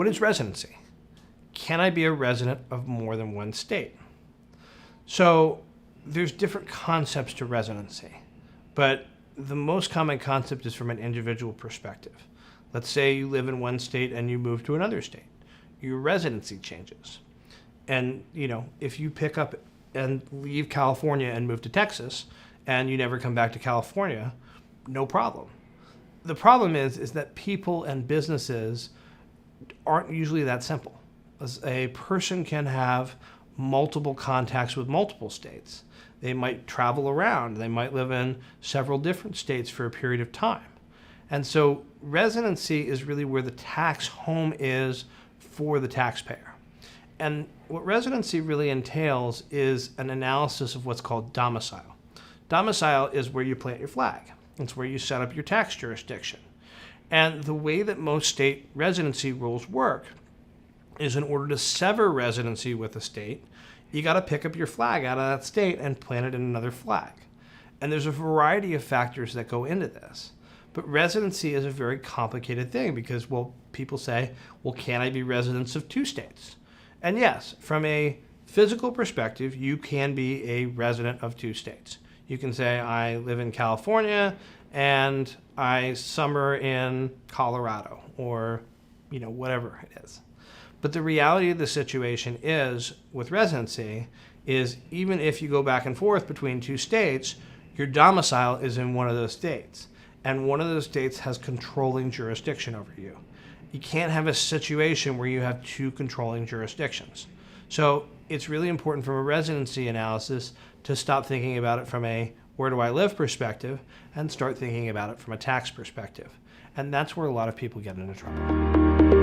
is residency? Can I be a resident of more than one state? So there's different concepts to residency, but the most common concept is from an individual perspective. Let's say you live in one state and you move to another state. Your residency changes. And, if you pick up and leave California and move to Texas and you never come back to California, no problem. The problem is that people and businesses aren't usually that simple. As a person can have multiple contacts with multiple states. They might travel around. They might live in several different states for a period of time. And so residency is really where the tax home is for the taxpayer. And what residency really entails is an analysis of what's called domicile. Domicile is where you plant your flag. It's where you set up your tax jurisdiction. And the way that most state residency rules work is in order to sever residency with a state, you got to pick up your flag out of that state and plant it in another flag. And there's a variety of factors that go into this. But residency is a very complicated thing because, people say, can I be residents of two states? And yes, from a physical perspective, you can be a resident of two states. You can say, I live in California and I summer in Colorado or, whatever it is. But the reality of the situation is, with residency, is even if you go back and forth between two states, your domicile is in one of those states. And one of those states has controlling jurisdiction over you. You can't have a situation where you have two controlling jurisdictions. So it's really important from a residency analysis to stop thinking about it from a where do I live perspective and start thinking about it from a tax perspective. And that's where a lot of people get into trouble.